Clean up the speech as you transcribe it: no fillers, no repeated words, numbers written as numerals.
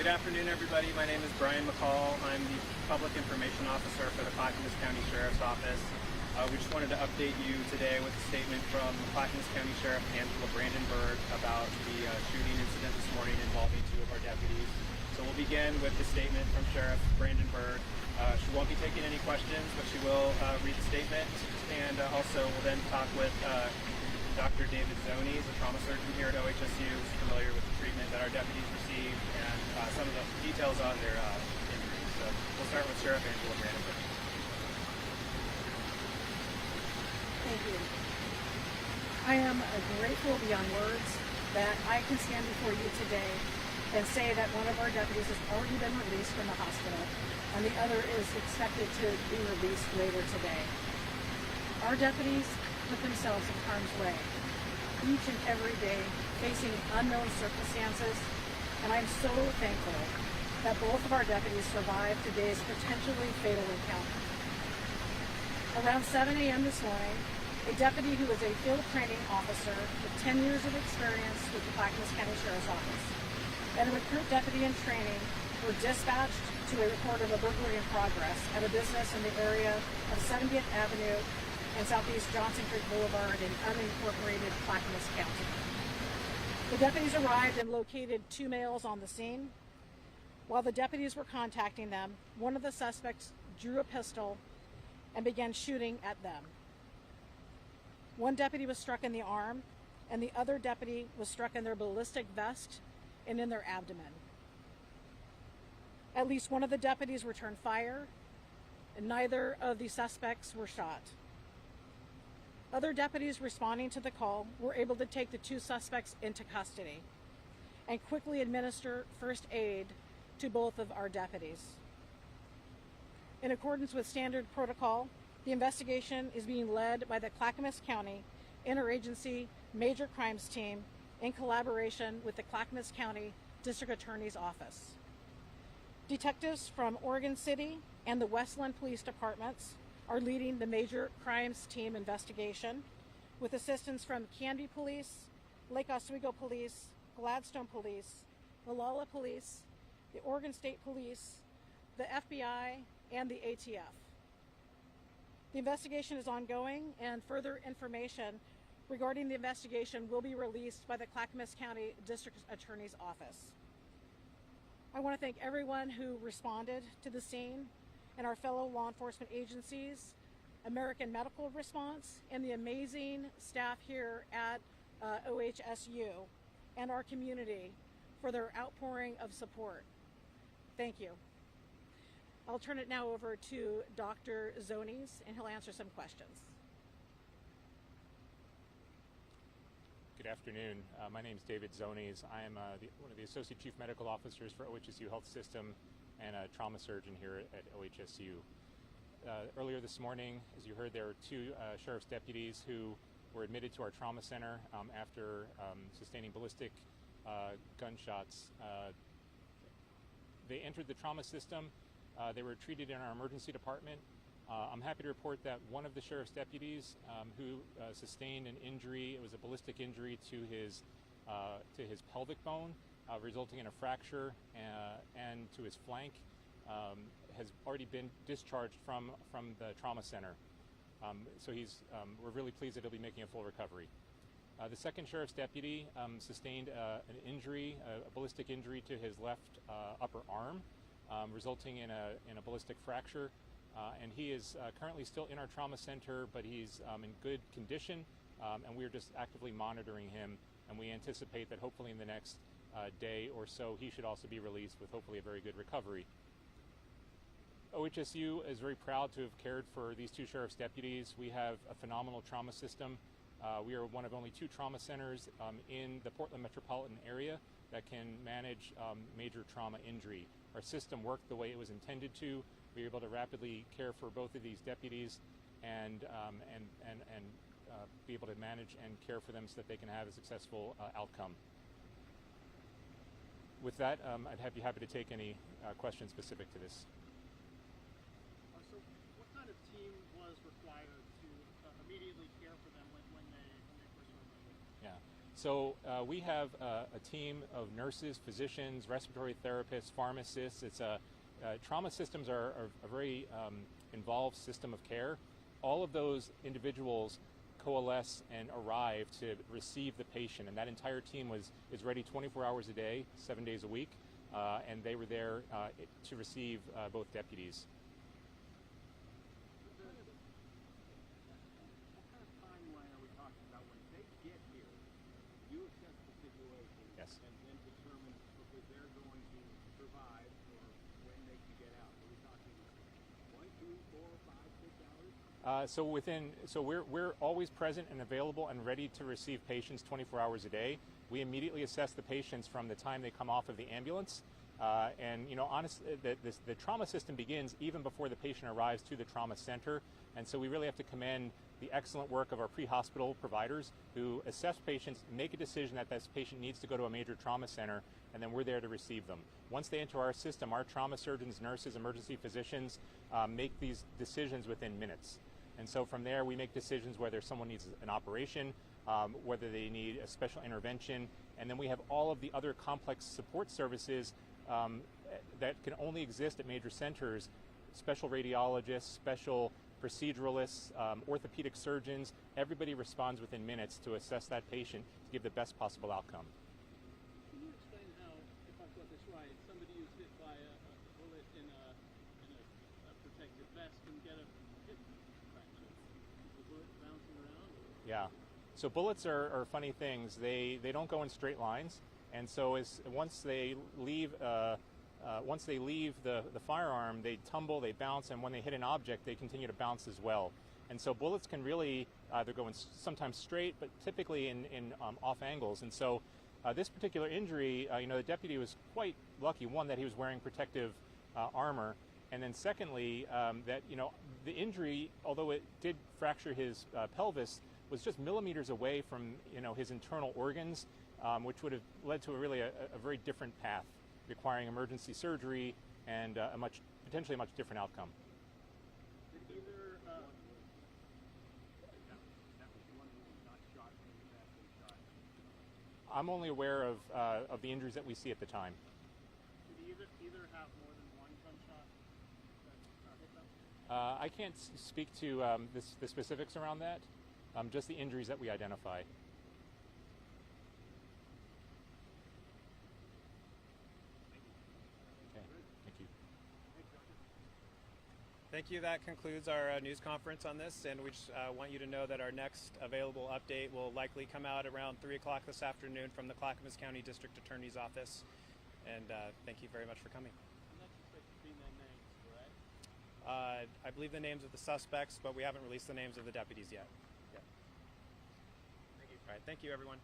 Good afternoon, everybody. My name is Brian McCall. I'm the Public Information Officer for the Clackamas County Sheriff's Office. We just wanted to update you today with a statement from Clackamas County Sheriff Angela Brandenburg about the shooting incident this morning involving two of our deputies. So we'll begin with the statement from Sheriff Brandenburg. She won't be taking any questions, but she will read the statement, and also we'll then talk with Dr. David Zonies, a trauma surgeon here at OHSU, who's familiar with the treatment that our deputies received and some of the details on their injuries. So we'll start with Sheriff Angela Brandenburg. Thank you. I am grateful beyond words that I can stand before you today and say that one of our deputies has already been released from the hospital and the other is expected to be released later today. Our deputies put themselves in harm's way each and every day, facing unknown circumstances, and I'm so thankful that both of our deputies survived today's potentially fatal encounter. Around 7 a.m. this morning, a deputy who was a field training officer with 10 years of experience with the Clackamas County Sheriff's Office and a recruit deputy in training were dispatched to a report of a burglary in progress at a business in the area of 70th Avenue and Southeast Johnson Creek Boulevard in unincorporated Clackamas County. The deputies arrived and located two males on the scene. While the deputies were contacting them, one of the suspects drew a pistol and began shooting at them. One deputy was struck in the arm, and the other deputy was struck in their ballistic vest and in their abdomen. At least one of the deputies returned fire, and neither of the suspects were shot. Other deputies responding to the call were able to take the two suspects into custody and quickly administer first aid to both of our deputies. In accordance with standard protocol, the investigation is being led by the Clackamas County Interagency Major Crimes Team in collaboration with the Clackamas County District Attorney's Office. Detectives from Oregon City and the Westland Police Departments are leading the Major Crimes Team investigation with assistance from Canby Police, Lake Oswego Police, Gladstone Police, Malala Police, the Oregon State Police, the FBI, and the ATF. The investigation is ongoing, and further information regarding the investigation will be released by the Clackamas County District Attorney's Office. I want to thank everyone who responded to the scene and our fellow law enforcement agencies, American Medical Response, and the amazing staff here at OHSU and our community for their outpouring of support. Thank you. I'll turn it now over to Dr. Zonies, and he'll answer some questions. Good afternoon. My name is David Zonies. I am one of the Associate Chief Medical Officers for OHSU Health System and a trauma surgeon here at OHSU. Earlier this morning, as you heard, there were two sheriff's deputies who were admitted to our trauma center after sustaining ballistic gunshots. They entered the trauma system. They were treated in our emergency department. I'm happy to report that one of the sheriff's deputies who sustained an injury, it was a ballistic injury to his pelvic bone, resulting in a fracture and to his flank, has already been discharged from the trauma center. So we're really pleased that he'll be making a full recovery. The second sheriff's deputy sustained an injury, a ballistic injury to his left upper arm, resulting in a ballistic fracture. And he is currently still in our trauma center, but he's in good condition, and we're just actively monitoring him. And we anticipate that hopefully in the next day or so, he should also be released with hopefully a very good recovery. OHSU is very proud to have cared for these two sheriff's deputies. We have a phenomenal trauma system. We are one of only two trauma centers in the Portland metropolitan area that can manage major trauma injury. Our system worked the way it was intended to. We were able to rapidly care for both of these deputies and be able to manage and care for them so that they can have a successful outcome. With that, I'd be happy to take any questions specific to this. So what kind of team was required to immediately care for them when they first arrived? Yeah. So we have a team of nurses, physicians, respiratory therapists, pharmacists. Trauma systems are a very involved system of care. All of those individuals coalesce and arrive to receive the patient, and that entire team is ready 24 hours a day, 7 days a week, and they were there to receive both deputies. What kind of timeline are we talking about when they get here? You assess the situation, Yes. and then determine if they're going to survive or when they can get out. Are we talking 1, 2, 4, 5, 6 hours? So we're always present and available and ready to receive patients 24 hours a day. We immediately assess the patients from the time they come off of the ambulance. And honestly, the trauma system begins even before the patient arrives to the trauma center. And so we really have to commend the excellent work of our pre-hospital providers who assess patients, make a decision that this patient needs to go to a major trauma center, and then we're there to receive them. Once they enter our system, our trauma surgeons, nurses, emergency physicians make these decisions within minutes. And so from there, we make decisions whether someone needs an operation, whether they need a special intervention, and then we have all of the other complex support services that can only exist at major centers: special radiologists, special proceduralists, orthopedic surgeons. Everybody responds within minutes to assess that patient to give the best possible outcome. Can you explain how, if I've got this right, somebody who's hit by a bullet in a protective vest can get a hip fracture? Is the bullet bouncing around? Yeah. So bullets are funny things. They don't go in straight lines, and so once they leave the firearm, they tumble, they bounce, and when they hit an object, they continue to bounce as well. And so bullets can really either go in sometimes straight, but typically in off angles. And so this particular injury, the deputy was quite lucky. One, that he was wearing protective armor, and then secondly, that the injury, although it did fracture his pelvis, was just millimeters away from his internal organs, which would have led to a very different path, requiring emergency surgery and potentially a much different outcome. Did either that was the one who was not shot in the back and shot? I'm only aware of the injuries that we see at the time. Did either have more than one gunshot that hit them? I can't speak to the specifics around that, just the injuries that we identify. Okay, thank you. Thank you. That concludes our news conference on this, and we just want you to know that our next available update will likely come out around 3 o'clock this afternoon from the Clackamas County District Attorney's Office. And thank you very much for coming. I'm not suspecting their names, correct? I believe the names of the suspects, but we haven't released the names of the deputies yet. Thank you. All right. Thank you, everyone.